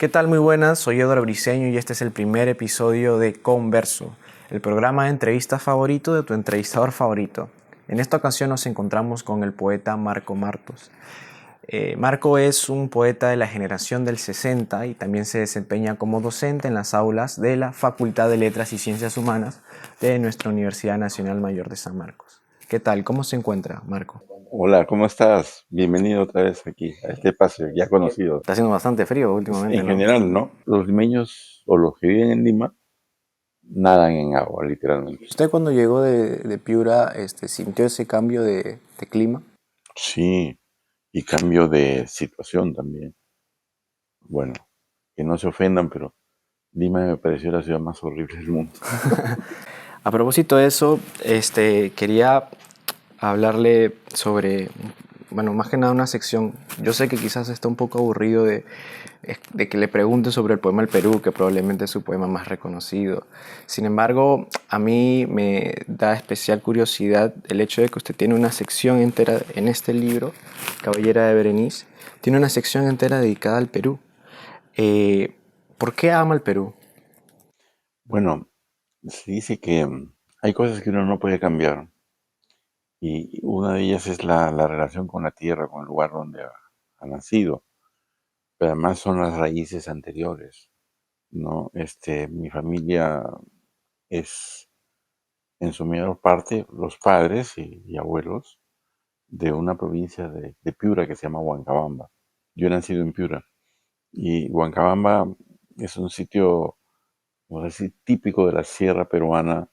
¿Qué tal? Muy buenas, soy Eduardo Briceño y este es el primer episodio de Converso, el programa de entrevistas favorito de tu entrevistador favorito. En esta ocasión nos encontramos con el poeta Marco Martos. Marco es un poeta de la generación del 60 y también se desempeña como docente en las aulas de la Facultad de Letras y Ciencias Humanas de nuestra Universidad Nacional Mayor de San Marcos. ¿Qué tal? ¿Cómo se encuentra, Marco? Hola, ¿cómo estás? Bienvenido otra vez aquí a este espacio ya conocido. Está haciendo bastante frío últimamente, En ¿no? general, ¿no? Los limeños o los que viven en Lima nadan en agua, literalmente. ¿Usted cuando llegó de Piura, sintió ese cambio de clima? Sí, y cambio de situación también. Bueno, que no se ofendan, pero Lima me pareció la ciudad más horrible del mundo. A propósito de eso, quería hablarle sobre, bueno, más que nada una sección. Yo sé que quizás está un poco aburrido de que le pregunte sobre el poema El Perú, que probablemente es su poema más reconocido. Sin embargo, a mí me da especial curiosidad el hecho de que usted tiene una sección entera en este libro, Caballera de Berenice, tiene una sección entera dedicada al Perú. Eh, ¿Por qué ama el Perú? Bueno, se dice que hay cosas que uno no puede cambiar y una de ellas es la relación con la tierra, con el lugar donde ha nacido, pero además son las raíces anteriores. ¿No? Mi familia es en su mayor parte los padres y abuelos de una provincia de Piura que se llama Huancabamba. Yo he nacido en Piura y Huancabamba es un sitio, vamos a decir, típico de la sierra peruana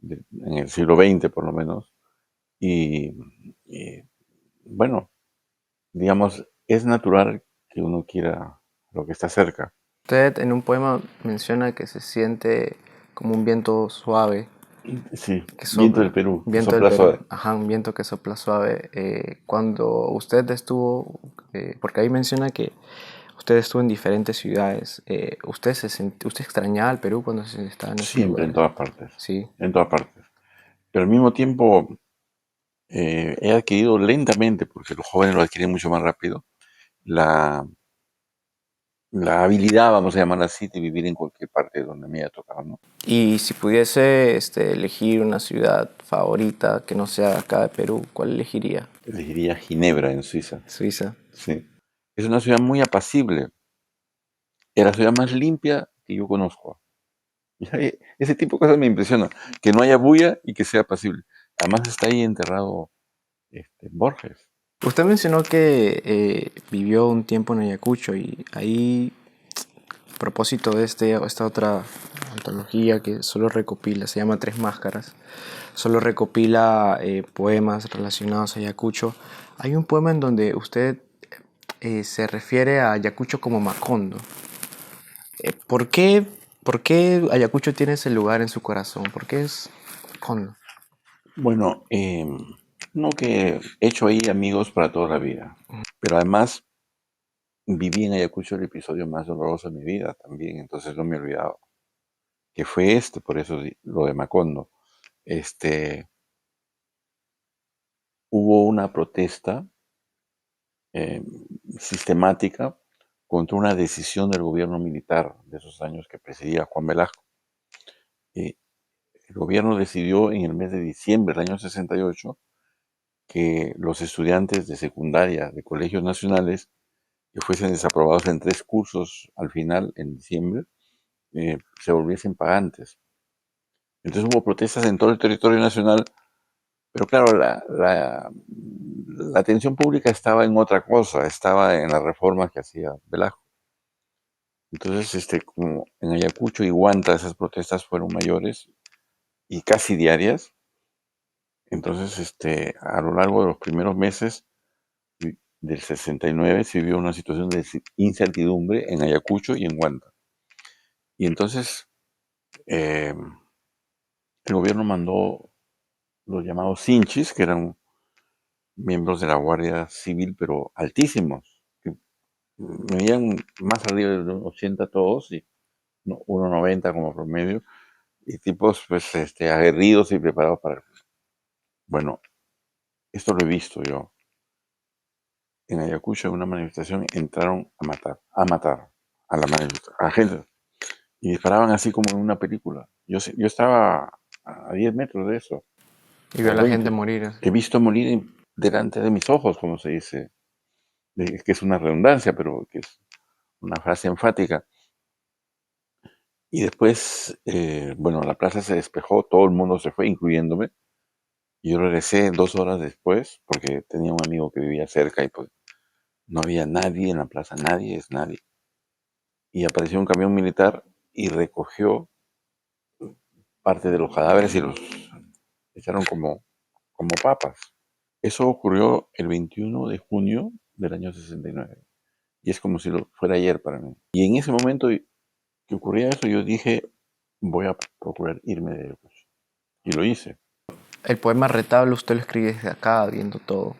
en el siglo XX por lo menos. Y, y, bueno, digamos, es natural que uno quiera lo que está cerca. Usted en un poema menciona que se siente como un viento suave Sí, que viento del sopla, Perú, que viento del sopla Perú, suave. ajá, un viento que sopla suave. Cuando usted estuvo, porque ahí menciona que usted estuvo en diferentes ciudades, ¿usted extrañaba al Perú cuando se estaba en esos Siempre, en lugares? todas partes, Sí. en todas partes. Pero al mismo tiempo he adquirido lentamente, porque los jóvenes lo adquieren mucho más rápido, la, la habilidad, vamos a llamarla así, de vivir en cualquier parte donde me haya tocado, ¿no? Y si pudiese elegir una ciudad favorita que no sea acá de Perú, ¿cuál elegiría? Elegiría Ginebra, en Suiza. Suiza. Sí. Es una ciudad muy apacible. Es la ciudad más limpia que yo conozco. Ese tipo de cosas me impresiona. Que no haya bulla y que sea apacible. Además está ahí enterrado Borges. Usted mencionó que vivió un tiempo en Ayacucho y ahí, a propósito de esta otra antología que solo recopila, se llama Tres Máscaras, solo recopila poemas relacionados a Ayacucho. Hay un poema en donde usted se refiere a Ayacucho como Macondo. ¿Por qué, por qué Ayacucho tiene ese lugar en su corazón? ¿Por qué es Macondo? Bueno, no que he hecho ahí amigos para toda la vida, pero además viví en Ayacucho el episodio más doloroso de mi vida también, entonces no me he olvidado que fue por eso lo de Macondo. Este, Hubo una protesta eh, sistemática contra una decisión del gobierno militar de esos años que presidía Juan Velasco. Y el gobierno decidió en el mes de diciembre del año 68 que los estudiantes de secundaria de colegios nacionales que fuesen desaprobados en 3 cursos al final, en diciembre, se volviesen pagantes. Entonces hubo protestas en todo el territorio nacional, pero claro, la atención pública estaba en otra cosa, estaba en las reformas que hacía Velasco. Entonces, como en Ayacucho y Huanta esas protestas fueron mayores y casi diarias, entonces, a lo largo de los primeros meses del 69 se vivió una situación de incertidumbre en Ayacucho y en Huanta. Y entonces, eh, el gobierno mandó los llamados Sinchis, que eran miembros de la Guardia Civil, pero altísimos, que medían más arriba de los 80 todos, y 1,90 como promedio, y tipos pues aguerridos y preparados para... Bueno, esto lo he visto yo. En Ayacucho, en una manifestación, entraron a matar, a la mano, a gente, y disparaban así como en una película. Yo estaba a 10 metros de eso, Y vio a o la gente 20. morir. He visto morir delante de mis ojos, como se dice, que es una redundancia, pero que es una frase enfática. Y después, bueno, la plaza se despejó, todo el mundo se fue, incluyéndome. Y yo regresé 2 horas después, porque tenía un amigo que vivía cerca y pues no había nadie en la plaza, nadie es nadie. Y apareció un camión militar y recogió parte de los cadáveres y los echaron como papas. Eso ocurrió el 21 de junio del año 69. Y es como si lo fuera ayer para mí. Y en ese momento que ocurría eso, yo dije, voy a procurar irme de Elbrus. Y lo hice. El poema Retablo usted lo escribe desde acá, viendo todo.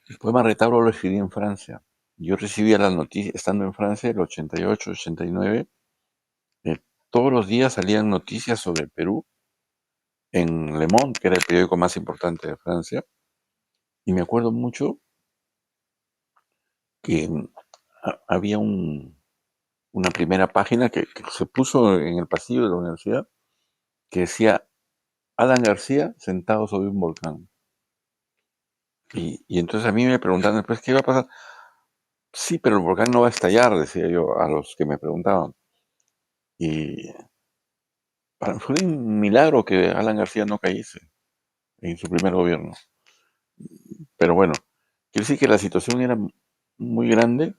El poema Retablo lo escribí en Francia. Yo recibía las noticias, estando en Francia, el 88, 89, todos los días salían noticias sobre el Perú en Le Monde, que era el periódico más importante de Francia. Y me acuerdo mucho que había una primera página que se puso en el pasillo de la universidad que decía Alan García sentado sobre un volcán. Y entonces a mí me preguntaban después, ¿qué va a pasar? Sí, pero el volcán no va a estallar, decía yo a los que me preguntaban. Y fue un milagro que Alan García no cayese en su primer gobierno. Pero bueno, quiero decir que la situación era muy grande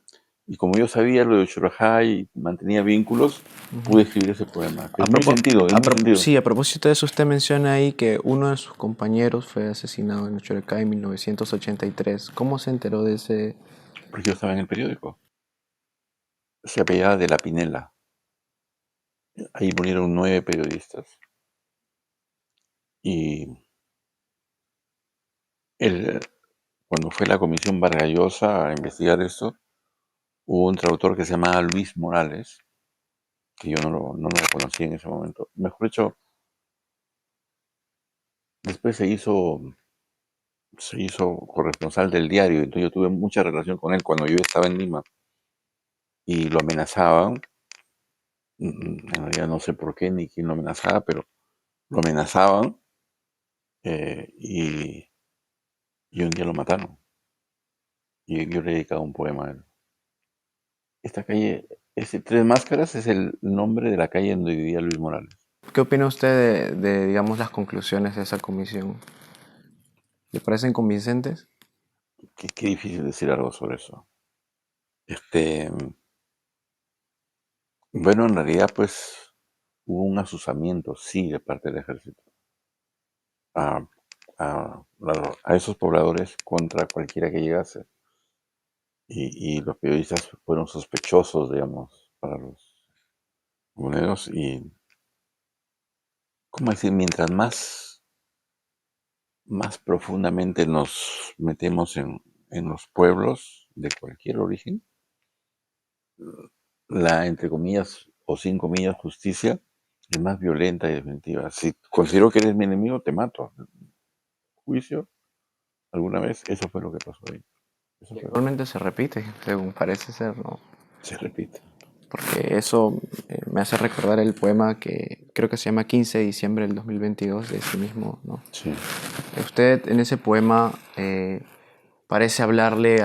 y como yo sabía lo de Churajá y mantenía vínculos, pude escribir ese poema. A Es muy propo- sentido, es muy sentido. sí, a propósito de eso, usted menciona ahí que uno de sus compañeros fue asesinado en Chorecá en 1983. ¿Cómo se enteró de ese? Porque yo estaba en el periódico. Se apellidaba de la Pinela. Ahí murieron 9 periodistas. Y él, cuando fue la comisión Vargallosa a investigar esto, hubo un traductor que se llamaba Luis Morales, que yo no lo conocí en ese momento. Mejor dicho, después se hizo corresponsal del diario, entonces yo tuve mucha relación con él cuando yo estaba en Lima y lo amenazaban. En realidad no sé por qué ni quién lo amenazaba, pero lo amenazaban y un día lo mataron. Y yo le he dedicado un poema a él. Esta calle, ese Tres Máscaras es el nombre de la calle donde vivía Luis Morales. ¿Qué opina usted digamos, las conclusiones de esa comisión? ¿Le parecen convincentes? Qué difícil decir algo sobre eso. Este, bueno, en realidad, pues hubo un asusamiento, sí, de parte del ejército a, a esos pobladores contra cualquiera que llegase. Y los periodistas fueron sospechosos, digamos, para los comuneros. Y, ¿cómo decir? Mientras más profundamente nos metemos en los pueblos de cualquier origen, la, entre comillas o sin comillas, justicia es más violenta y definitiva. Si considero que eres mi enemigo, te mato. Juicio, alguna vez, eso fue lo que pasó ahí. Eso fue, Actualmente se repite, según parece ser, ¿no? se repite. Porque eso me hace recordar el poema que creo que se llama 15 de diciembre del 2022 de sí mismo, ¿no? Sí. Usted en ese poema parece hablarle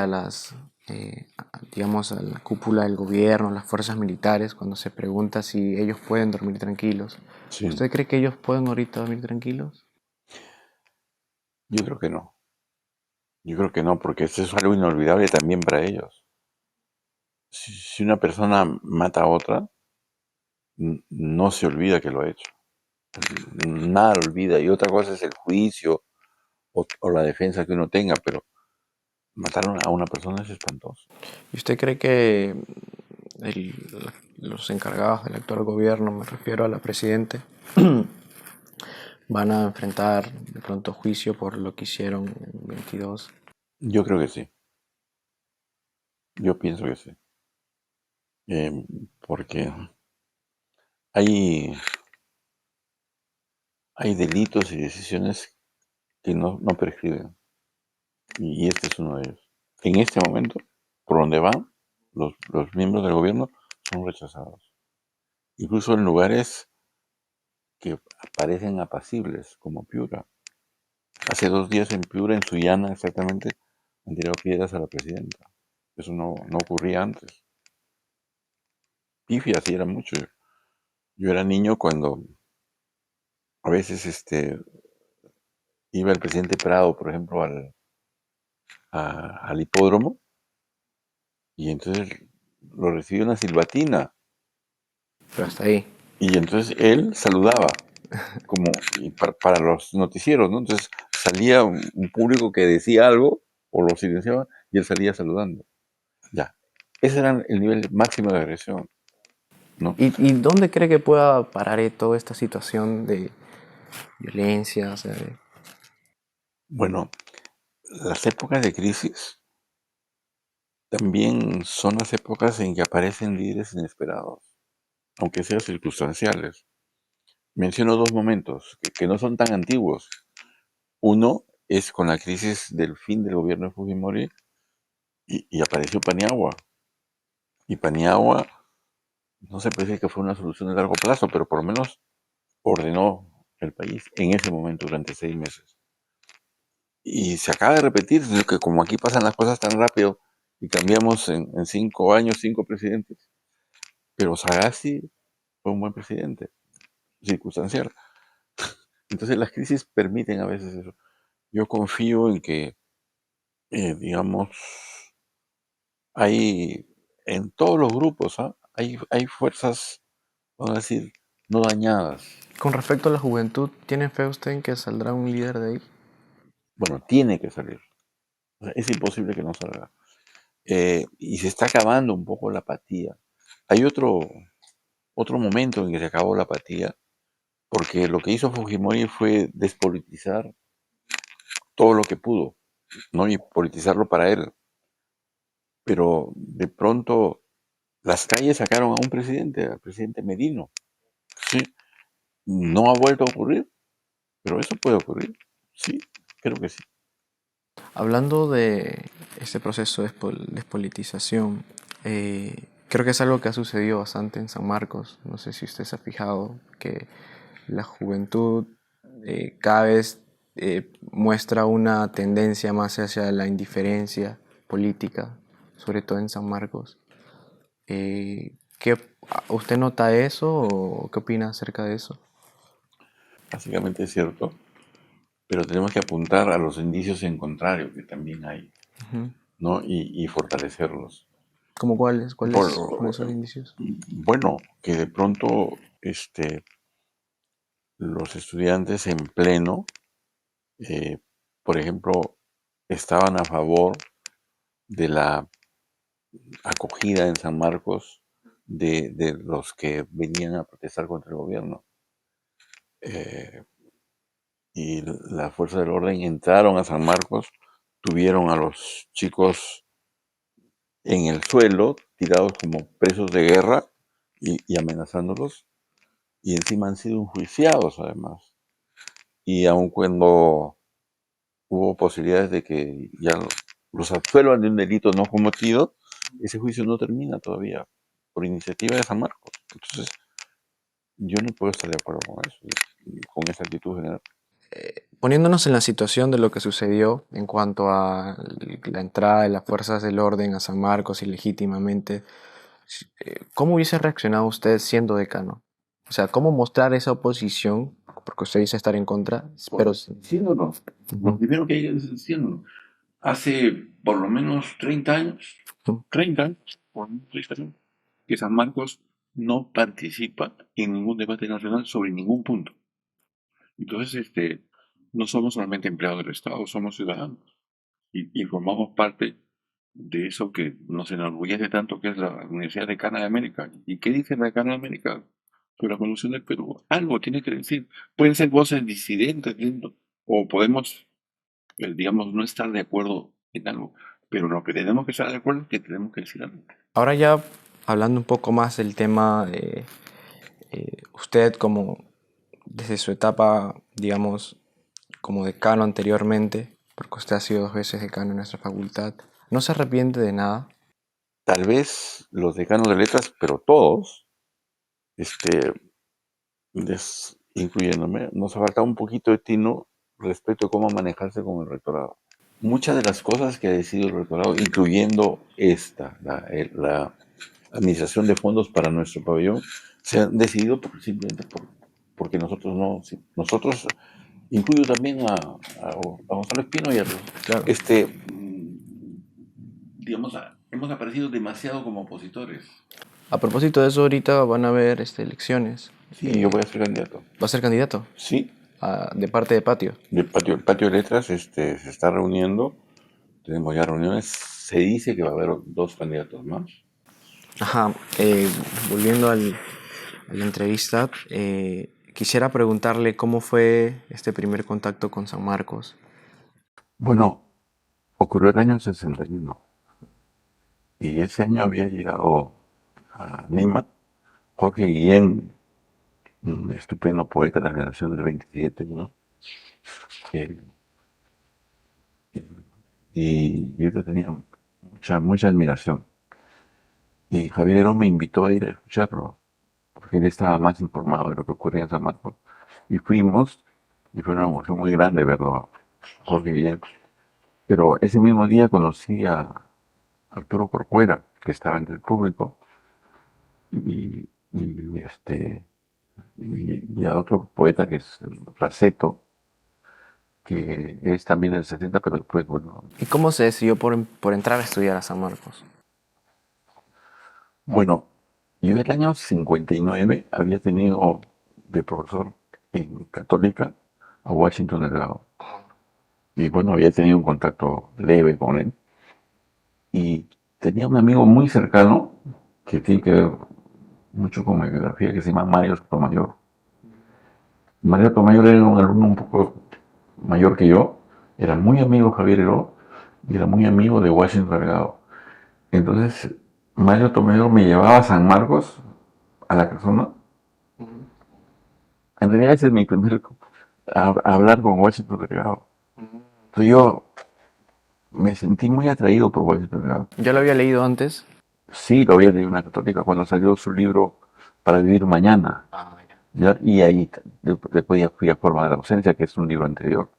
digamos, a la cúpula del gobierno, a las fuerzas militares, cuando se pregunta si ellos pueden dormir tranquilos. Sí. ¿Usted cree que ellos pueden ahorita dormir tranquilos? Yo creo que no. Yo creo que no, porque eso es algo inolvidable también para ellos. Si una persona mata a otra, no se olvida que lo ha hecho. Nada lo olvida. Y otra cosa es el juicio o la defensa que uno tenga, pero matar a una persona es espantoso. ¿Y usted cree que el- los encargados del actual gobierno, me refiero a la presidente, van a enfrentar de pronto juicio por lo que hicieron en 22? Yo creo que sí. Yo pienso que sí. Porque hay, hay delitos y decisiones que no prescriben. Y este es uno de ellos. En este momento, por donde van los miembros del gobierno, son rechazados. Incluso en lugares que parecen apacibles, como Piura. Hace 2 días en Piura, en Sullana exactamente, han tirado piedras a la presidenta. Eso no ocurría antes. Pifia sí era mucho. Yo era niño cuando a veces iba el presidente Prado, por ejemplo, al hipódromo, y entonces lo recibía una silbatina, Pero hasta ahí. y entonces él saludaba, como para los noticieros, ¿no? Entonces salía un público que decía algo, o lo silenciaba, y él salía saludando. Ya. Ese era el nivel máximo de agresión, ¿no? ¿Y dónde cree que pueda parar toda esta situación de violencia? O sea, Bueno, las épocas de crisis también son las épocas en que aparecen líderes inesperados, aunque sean circunstanciales. Menciono 2 momentos que no son tan antiguos. Uno es con la crisis del fin del gobierno de Fujimori y apareció Paniagua. Y Paniagua no se puede decir que fue una solución de largo plazo, pero por lo menos ordenó el país en ese momento durante 6 meses. Y se acaba de repetir, que como aquí pasan las cosas tan rápido y cambiamos en 5 años 5 presidentes, pero Sagasti fue un buen presidente, circunstancial. Entonces las crisis permiten a veces eso. Yo confío en que, digamos, hay en todos los grupos, ¿ah? Hay fuerzas, vamos a decir, no dañadas. con respecto a la juventud, ¿tiene fe usted en que saldrá un líder de ahí? Bueno, tiene que salir. O sea, es imposible que no salga. Y se está acabando un poco la apatía. Hay otro momento en que se acabó la apatía, porque lo que hizo Fujimori fue despolitizar todo lo que pudo, ¿no? Y politizarlo para él. Pero de pronto las calles sacaron a un presidente, al presidente Merino. Sí, no ha vuelto a ocurrir, pero eso puede ocurrir. Sí, creo que sí. Hablando de este proceso de despolitización, creo que es algo que ha sucedido bastante en San Marcos. No sé si usted se ha fijado que la juventud cada vez muestra una tendencia más hacia la indiferencia política, sobre todo en San Marcos. ¿Qué, ¿Usted nota eso o qué opina acerca de eso? Básicamente es cierto, pero tenemos que apuntar a los indicios en contrario que también hay, Ujú. ¿no? Y fortalecerlos. ¿Cómo cuáles? Por, ¿Cuáles son los indicios? bueno, que de pronto los estudiantes en pleno, eh, por ejemplo, estaban a favor de la acogida en San Marcos de los que venían a protestar contra el gobierno. Eh, y las fuerzas del orden entraron a San Marcos, tuvieron a los chicos en el suelo, tirados como presos de guerra y amenazándolos, y encima han sido enjuiciados además. Y aun cuando hubo posibilidades de que ya los absuelvan de un delito no cometido, ese juicio no termina todavía por iniciativa de San Marcos. Entonces, yo no puedo estar de acuerdo con eso, con esa actitud general. Poniéndonos en la situación de lo que sucedió en cuanto a la entrada de las fuerzas del orden a San Marcos ilegítimamente, ¿cómo hubiese reaccionado usted siendo decano? O sea, ¿cómo mostrar esa oposición? Porque usted dice estar en contra, pero Siéndolo. Lo primero que hay que decir, siéndolo. Hace por lo menos 30 años, por lo menos 30 años, que San Marcos no participa en ningún debate nacional sobre ningún punto. Entonces, no somos solamente empleados del Estado, somos ciudadanos y formamos parte de eso que nos enorgullece tanto, que es la Universidad de Cana de América. ¿Y qué dice la Cana de América sobre la conducción del Perú? Algo tiene que decir. Pueden ser voces disidentes, o podemos, digamos, no estar de acuerdo en algo, pero lo que tenemos que estar de acuerdo es que tenemos que decir algo. ahora ya hablando un poco más del tema de usted como desde su etapa, digamos, como decano anteriormente, porque usted ha sido 2 veces decano en nuestra facultad, ¿no se arrepiente de nada? tal vez los decanos de letras, pero todos, este, incluyéndome, nos ha faltado un poquito de tino respecto a cómo manejarse con el rectorado. Muchas de las cosas que ha decidido el rectorado, incluyendo la administración de fondos para nuestro pabellón, se han decidido simplemente porque nosotros no, nosotros, incluyo también a Gonzalo Espino y a Claro. digamos, hemos aparecido demasiado como opositores. A propósito de eso, ahorita van a haber elecciones. Sí, yo voy a ser candidato. ¿Va a ser candidato? Sí, De parte de Patio. el patio de letras se está reuniendo, tenemos ya reuniones, se dice que va a haber 2 candidatos más. Ajá. Volviendo a la entrevista, quisiera preguntarle cómo fue este primer contacto con San Marcos. Bueno, ocurrió el año 61 y ese año había llegado a Lima Jorge Guillén, un estupendo poeta de la generación del 27, ¿no? Que- y yo le tenía mucha admiración. Y Javier Herón me invitó a ir a escucharlo, porque él estaba más informado de lo que ocurría en San Marcos. Y fuimos, y fue una emoción muy grande verlo a Jorge Guillén. Pero ese mismo día conocí a Arturo Corcuera, que estaba entre el público, y, y, este, y a otro poeta que es Raceto, que es también del 70, pero después, bueno. ¿Y cómo se decidió por entrar a estudiar a San Marcos? Bueno, yo en el año 59 había tenido de profesor en Católica a Washington Delgado. Y bueno, había tenido un contacto leve con él. Y tenía un amigo muy cercano que tiene que ver mucho con mi biografía, que se llama Mario Sotomayor. Mario Sotomayor era un alumno un poco mayor que yo, era muy amigo de Javier Heró y era muy amigo de Washington Delgado. Entonces, Mario Tomero me llevaba a San Marcos, a la casona. En realidad ese es mi primer a hablar con Washington Delgado. Entonces yo me sentí muy atraído por Washington Delgado. Yo lo había leído antes. Sí, lo había leído en una católica cuando salió su libro Para vivir mañana. ¿Ya? Y ahí después ya fui a Forma de la Ausencia, que es un libro anterior.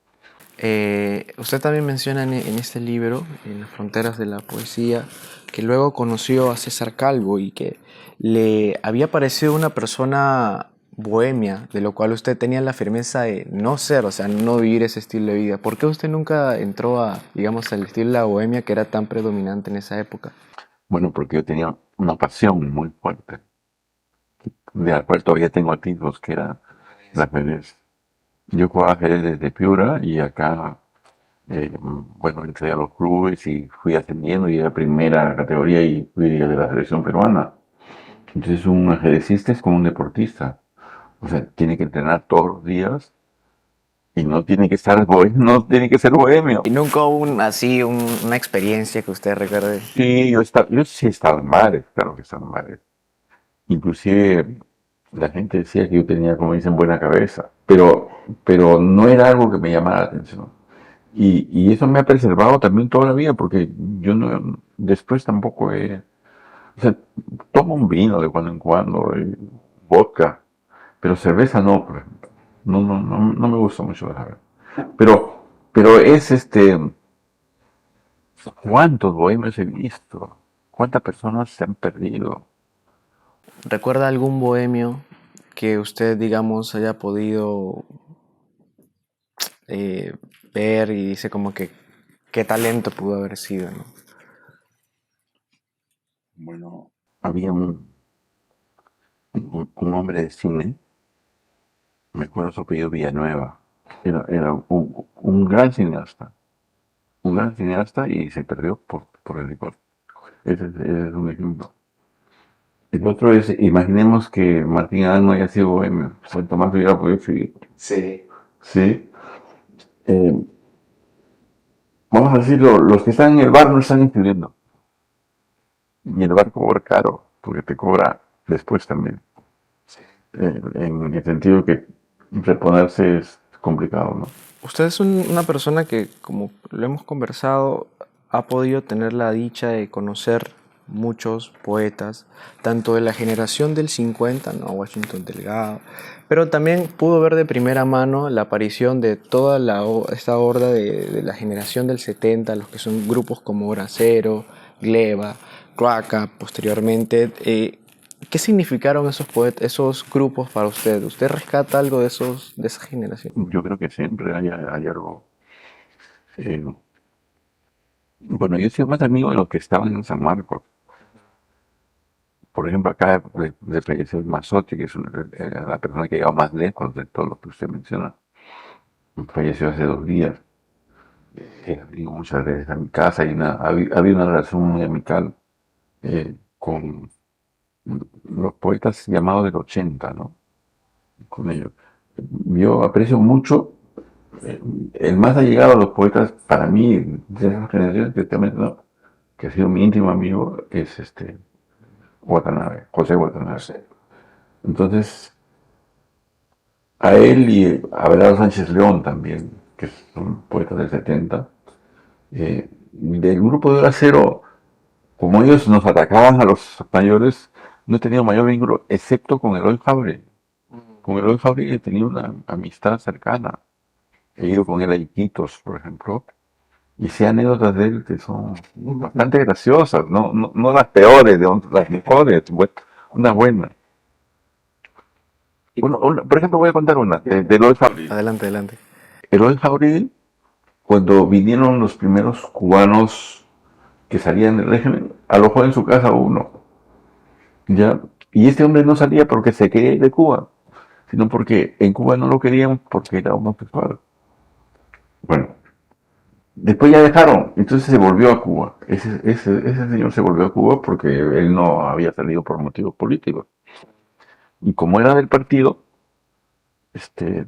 Usted también menciona en este libro, en las fronteras de la poesía, que luego conoció a César Calvo y que le había parecido una persona bohemia, de lo cual usted tenía la firmeza de no ser, o sea, no vivir ese estilo de vida. ¿Por qué usted nunca entró a, digamos, al estilo de la bohemia que era tan predominante en esa época? Bueno, porque yo tenía una pasión muy fuerte, de la cual todavía tengo activos, que era el ajedrez. Yo jugaba ajedrez desde Piura y acá, bueno, entré a los clubes y fui ascendiendo y a primera categoría y fui de la selección peruana. Entonces un ajedrecista es como un deportista. O sea, tiene que entrenar todos los días y no tiene que estar no tiene que ser bohemio. ¿Y nunca hubo una experiencia que usted recuerde? Sí, yo sí estaba en bares, claro que estaba en bares. Inclusive la gente decía que yo tenía, como dicen, buena cabeza, pero no era algo que me llamara la atención. Y eso me ha preservado también toda la vida, porque yo no, después tampoco o sea, tomo un vino de cuando en cuando, vodka, pero cerveza no, por ejemplo. No me gusta mucho la cerveza. Pero es ¿cuántos bohemios he visto? ¿Cuántas personas se han perdido? ¿Recuerda algún bohemio que usted, digamos, haya podido eh, ver y dice como que qué talento pudo haber sido, ¿no? Bueno, había un hombre de cine, me acuerdo su apellido Villanueva, era un gran cineasta y se perdió por el licor. Ese es un ejemplo. El otro es, imaginemos que Martín Adán no haya sido bohemio, San Tomás hubiera podido seguir. Sí. Sí. Eh, Vamos a decirlo, los que están en el bar no están escribiendo. Y el bar cobra caro, porque te cobra después también. En el sentido que reponerse es complicado, ¿no? Usted es una persona que, como lo hemos conversado, ha podido tener la dicha de conocer muchos poetas, tanto de la generación del 50, ¿no? Washington Delgado, pero también pudo ver de primera mano la aparición de toda esta horda de la generación del 70, los que son grupos como Hora Cero, Gleba, Cloaca, posteriormente. ¿Qué significaron esos grupos para usted? ¿Usted rescata algo de esa generación? Yo creo que siempre hay algo. eh, bueno, yo soy más amigo de los que estaban en San Marcos. Por ejemplo, acá de falleció el Mazotti, que es la persona que llegó más lejos de todo lo que usted menciona. Falleció hace 2 días. Digo muchas veces a mi casa y había una relación muy amical con los poetas llamados del 80, ¿no? Con ellos. Yo aprecio mucho, eh, el más allegado a los poetas para mí, de esa generación, especialmente, ¿no? Que ha sido mi íntimo amigo, es Watanabe, José Watanabe. Entonces, a él y a Abelardo Sánchez León también, que son poetas del 70, del grupo de Hora Cero, como ellos nos atacaban a los españoles, no he tenido mayor vínculo, excepto con Eloy Fabre. Con Eloy Fabre he tenido una amistad cercana. He ido con él a Iquitos, por ejemplo, y sé anécdotas de él que son bastante graciosas, no las peores, las mejores, una buena. Bueno, por ejemplo, voy a contar una de Eloy Fabre. Adelante, adelante. Eloy Fabre, cuando vinieron los primeros cubanos que salían del régimen, alojó en su casa uno, ¿ya? Y este hombre no salía porque se quería ir de Cuba, sino porque en Cuba no lo querían porque era homosexual. Bueno, después ya dejaron, entonces se volvió a Cuba. Ese señor se volvió a Cuba porque él no había salido por motivos políticos. Y como era del partido, este,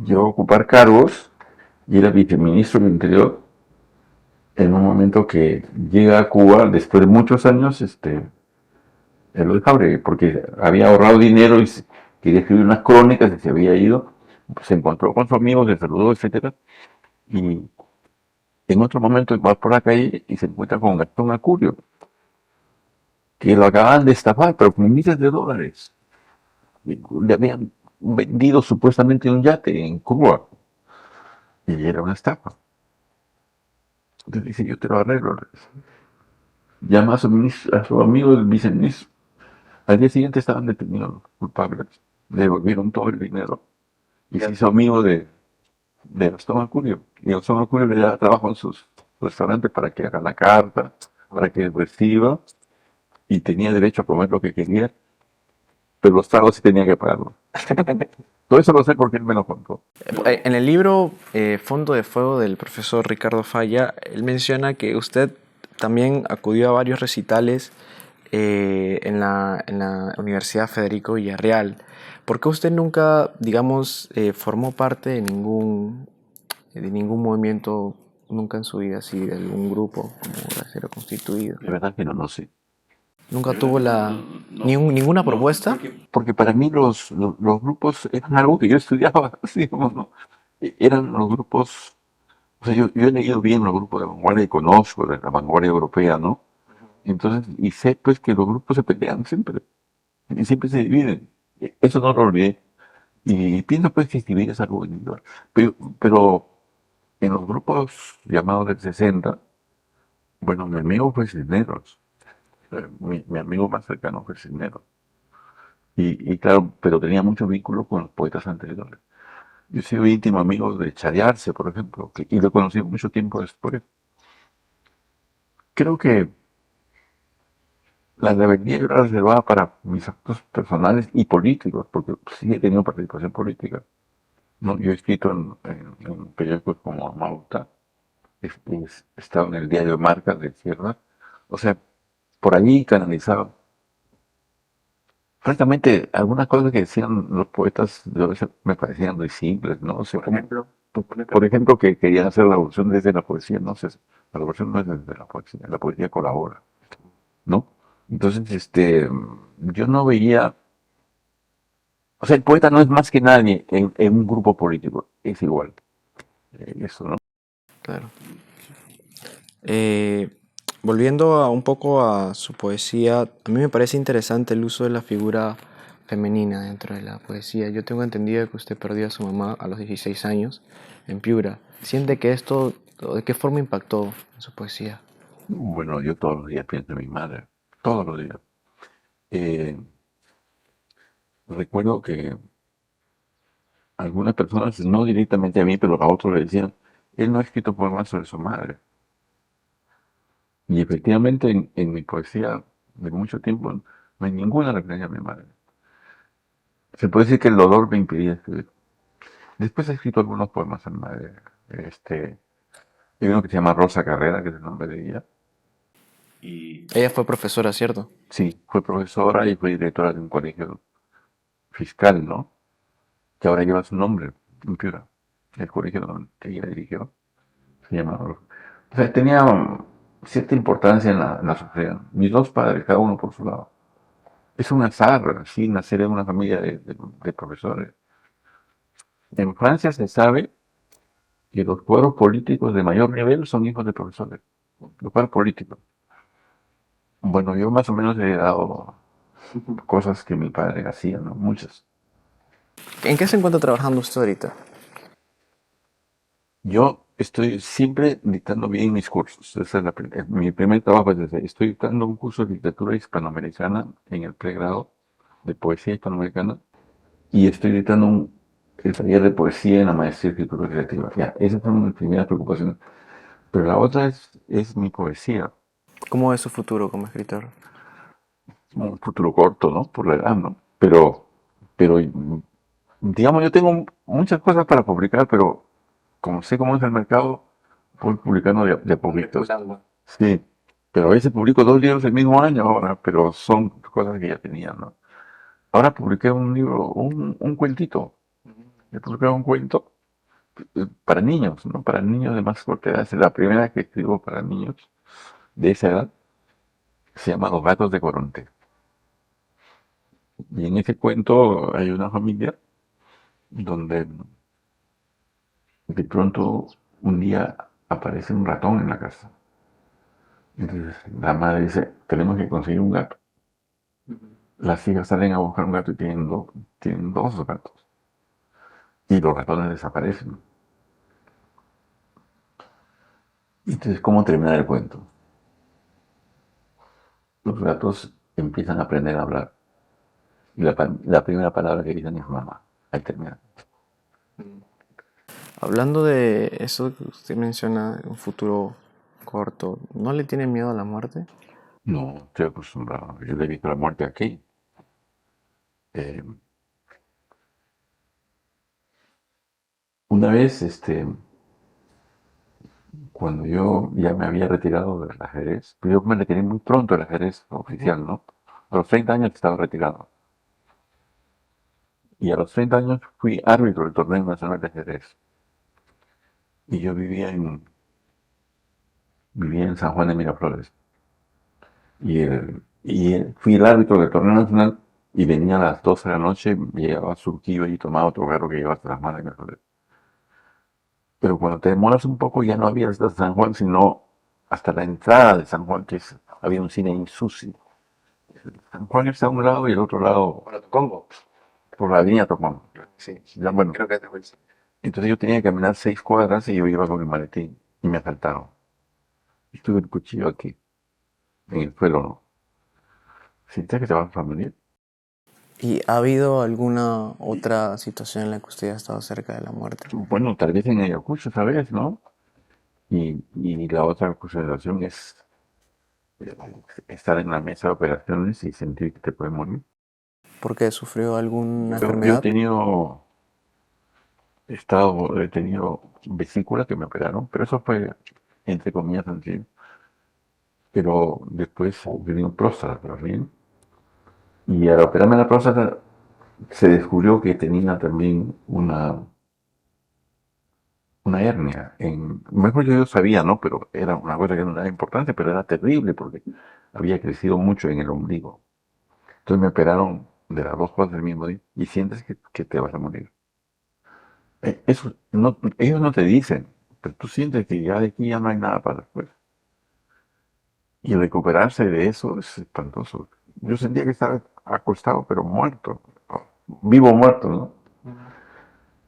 llegó a ocupar cargos y era viceministro del Interior en un momento que llega a Cuba después de muchos años, Eloy Fabre, porque había ahorrado dinero y quería escribir unas crónicas y se había ido, se encontró con su amigo, se saludó, etcétera, y en otro momento va por la calle y se encuentra con Gastón Acurio, que lo acaban de estafar, pero con miles de dólares. Le habían vendido supuestamente un yate en Cuba y era una estafa. Entonces dice, yo te lo arreglo. Llama a su amigo el viceministro. Al día siguiente estaban detenidos los culpables. Le devolvieron todo el dinero y se hizo amigo de Gastón Acurio. Y Gastón Acurio le da trabajo en sus restaurantes para que haga la carta, para que reciba, y tenía derecho a comer lo que quería, pero los tragos sí tenía que pagarlo. Todo eso lo sé porque él me lo contó. En el libro Fondo de Fuego del profesor Ricardo Falla, él menciona que usted también acudió a varios recitales en la Universidad Federico Villarreal. ¿Por qué usted nunca, digamos, formó parte de ningún movimiento, nunca en su vida, así, de algún grupo como Bracero Constituido? De verdad que no lo sé. ¿Nunca tuvo ninguna propuesta? Porque para mí los grupos eran algo que yo estudiaba, digamos, ¿no? Eran los grupos, o sea, yo he leído bien los grupos de vanguardia y conozco de la vanguardia europea, ¿no? Entonces, y sé pues que los grupos se pelean siempre, y siempre se dividen. Eso no lo olvidé. Y pienso pues que escribir es algo individual. Pero en los grupos llamados del 60, bueno, mi amigo fue Cisneros, mi amigo más cercano fue Cisneros. Y claro, pero tenía mucho vínculo con los poetas anteriores. Yo soy íntimo amigo de Chariarse, por ejemplo, y lo conocí mucho tiempo después. Creo que la rebeldía era reservada para mis actos personales y políticos, porque sí he tenido participación política. ¿No? Yo he escrito en periódicos como Mauta, he estado en el diario Marcas de Izquierda, o sea, por allí canalizaba. Francamente, algunas cosas que decían los poetas de hoy me parecían muy simples, ¿no? O sea, por ejemplo, que querían hacer la revolución desde la poesía, no sé, la revolución no es desde la poesía colabora, ¿no? Entonces, yo no veía, o sea, el poeta no es más que nadie en un grupo político, es igual, eso, ¿no? Claro. Eh, volviendo a un poco a su poesía, a mí me parece interesante el uso de la figura femenina dentro de la poesía. Yo tengo entendido que usted perdió a su mamá a los 16 años en Piura. ¿Siente que esto, o de qué forma impactó en su poesía? Bueno, yo todos los días pienso en mi madre, todos los días. Eh, Recuerdo que algunas personas, no directamente a mí, pero a otros le decían, él no ha escrito poemas sobre su madre. Y efectivamente en mi poesía de mucho tiempo no hay ninguna referencia a mi madre. Se puede decir que el dolor me impedía escribir. Después he escrito algunos poemas a mi madre. Este, hay uno que se llama Rosa Carrera, que es el nombre de ella. Y Ella fue profesora, ¿cierto? sí, fue profesora y fue directora de un colegio fiscal, ¿no? Que ahora lleva su nombre, en Piura. El colegio que ella dirigió se llama. O sea, tenía cierta importancia en la sociedad. Mis dos padres, cada uno por su lado. Es un azar, así, nacer en una familia de profesores. En Francia se sabe que los cuadros políticos de mayor nivel son hijos de profesores. Los cuadros políticos. Bueno, yo más o menos he dado cosas que mi padre hacía, ¿no? Muchas. ¿En qué se encuentra trabajando usted ahorita? Yo estoy siempre dictando bien mis cursos. Esa es mi primer trabajo es ese. Estoy dictando un curso de literatura hispanoamericana en el pregrado de poesía hispanoamericana y estoy dictando el taller de poesía en la maestría de escritura creativa. Ya, esas son mis primeras preocupaciones. Pero la otra es mi poesía. ¿Cómo es su futuro como escritor? Un futuro corto, ¿no? Por la edad, ¿no? Pero digamos, yo tengo muchas cosas para publicar, pero como sé cómo es el mercado, voy publicando de a poquitos. Sí, pero a veces publico dos libros el mismo año ahora, pero son cosas que ya tenía, ¿no? Ahora publiqué un libro, un cuentito. He publicado un cuento para niños, ¿no? Para niños de más corta edad. Es la primera que escribo para niños de esa edad. Se llama Los gatos de Coronte. Y en ese cuento hay una familia donde de pronto un día aparece un ratón en la casa. Entonces la madre dice, tenemos que conseguir un gato. Las hijas salen a buscar un gato y tienen dos gatos. Y los ratones desaparecen. Entonces, ¿cómo termina el cuento? Los gatos empiezan a aprender a hablar. Y la primera palabra que dicen es mamá. Ahí termina. Hablando de eso que usted menciona, un futuro corto, ¿no le tiene miedo a la muerte? No, estoy acostumbrado. Yo le he visto la muerte aquí. Eh, una vez, cuando yo ya me había retirado del ajedrez, pues yo me retiré muy pronto del ajedrez oficial, ¿no? A los 30 años estaba retirado. Y a los 30 años fui árbitro del torneo nacional de ajedrez. Y yo vivía en San Juan de Miraflores. Fui el árbitro del torneo nacional y venía a las 12 de la noche, llegaba a Surquillo y tomaba otro carro que llevaba hasta las manos de Miraflores. Pero cuando te demoras un poco ya no había hasta San Juan, sino hasta la entrada de San Juan, había un cine insucio. San Juan está a un lado y el otro lado por la avenida Tocón. Sí, Ya, bueno, creo que es de Wilson. entonces yo tenía que caminar 6 cuadras y yo iba con el maletín y me asaltaron. Y tuve el cuchillo aquí, en el suelo, ¿no? ¿Sientes que te vas a morir? ¿Y ha habido alguna otra situación en la que usted ha estado cerca de la muerte? Bueno, tal vez en Ayacucho, ¿sabes? ¿No? Y la otra consideración es eh, estar en la mesa de operaciones y sentir que te puedes morir. ¿Porque sufrió alguna Yo enfermedad? he tenido vesícula que me operaron, pero eso fue, entre comillas, sencillo. Pero después he tenido próstata también. Y al operarme la próstata se descubrió que tenía también una hernia. Mejor yo sabía, ¿no? Pero era una cosa que no era importante, pero era terrible porque había crecido mucho en el ombligo. Entonces me operaron de las dos cosas el mismo día y sientes que te vas a morir. Eso, no, ellos no te dicen, pero tú sientes que ya de aquí ya no hay nada para después. Y recuperarse de eso es espantoso. Yo sentía que estaba acostado, pero muerto, vivo muerto, ¿no?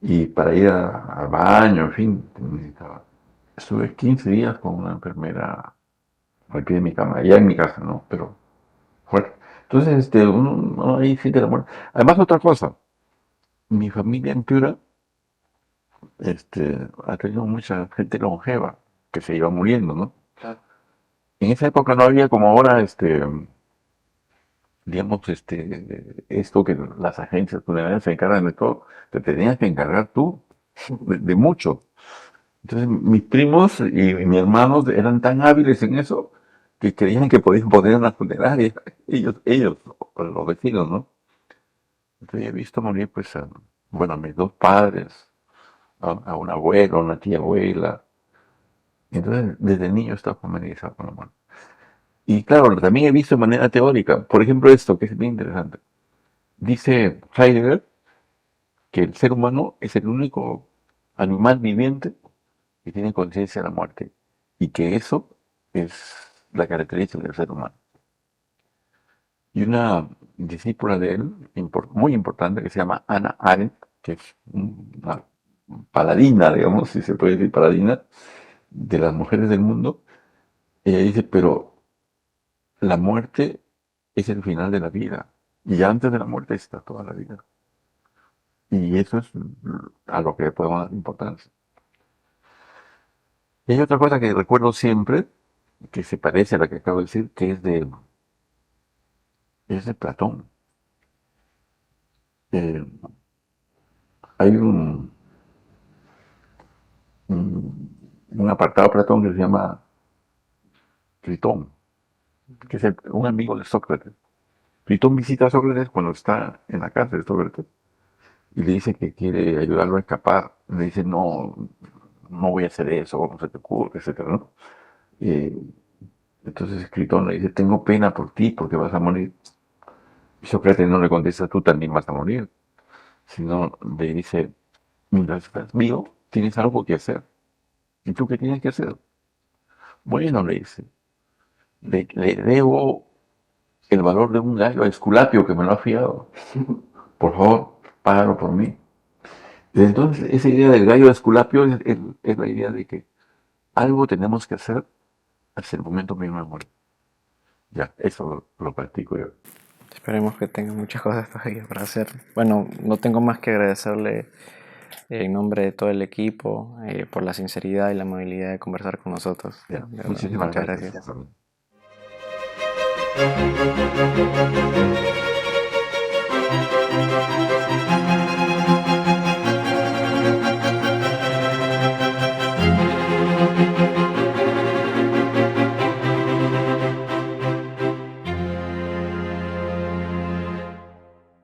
Y para ir al baño, en fin, necesitaba. Estuve 15 días con una enfermera al pie de mi cama, allá en mi casa, ¿no? Pero fuerte. Entonces, uno ahí siente la muerte. Además, otra cosa, mi familia en Piura, ha tenido mucha gente longeva que se iba muriendo, ¿no? En esa época no había como ahora, digamos, esto que las agencias funerarias se encargan de todo, te tenías que encargar tú de mucho. Entonces, mis primos y mis hermanos eran tan hábiles en eso que creían que podían poner una funeraria, ellos, los vecinos, ¿no? Entonces, he visto morir, pues, bueno, a mis dos padres, a un abuelo, a una tía abuela. Entonces, desde niño estaba familiarizado con la muerte. Y claro, también he visto de manera teórica, por ejemplo, esto, que es bien interesante. Dice Heidegger que el ser humano es el único animal viviente que tiene conciencia de la muerte y que eso es la característica del ser humano. Y una discípula de él, muy importante, que se llama Hannah Arendt, que es una paladina, digamos, si se puede decir paladina, de las mujeres del mundo, ella dice, pero la muerte es el final de la vida y antes de la muerte está toda la vida. Y eso es a lo que le podemos dar importancia. Y hay otra cosa que recuerdo siempre, que se parece a la que acabo de decir, que es de Platón. Eh, hay un apartado de Platón que se llama Tritón, que es un amigo de Sócrates. Tritón visita a Sócrates cuando está en la cárcel de Sócrates y le dice que quiere ayudarlo a escapar. Le dice, no, no voy a hacer eso, no se te ocurre, etcétera, ¿no? Eh, entonces Tritón le dice, tengo pena por ti porque vas a morir. Y Sócrates no le contesta, tú también vas a morir, sino le dice, mientras estás vivo, tienes algo que hacer. ¿Y tú qué tienes que hacer? Bueno, le dice, le debo el valor de un gallo a Esculapio que me lo ha fiado. Por favor, págalo por mí. Desde entonces, esa idea del gallo de Esculapio es la idea de que algo tenemos que hacer hasta el momento mismo de morir. Ya, eso lo practico yo. Esperemos que tenga muchas cosas todavía para hacer. Bueno, no tengo más que agradecerle en nombre de todo el equipo por la sinceridad y la amabilidad de conversar con nosotros. Ya, De verdad, muchísimas muchas gracias. gracias.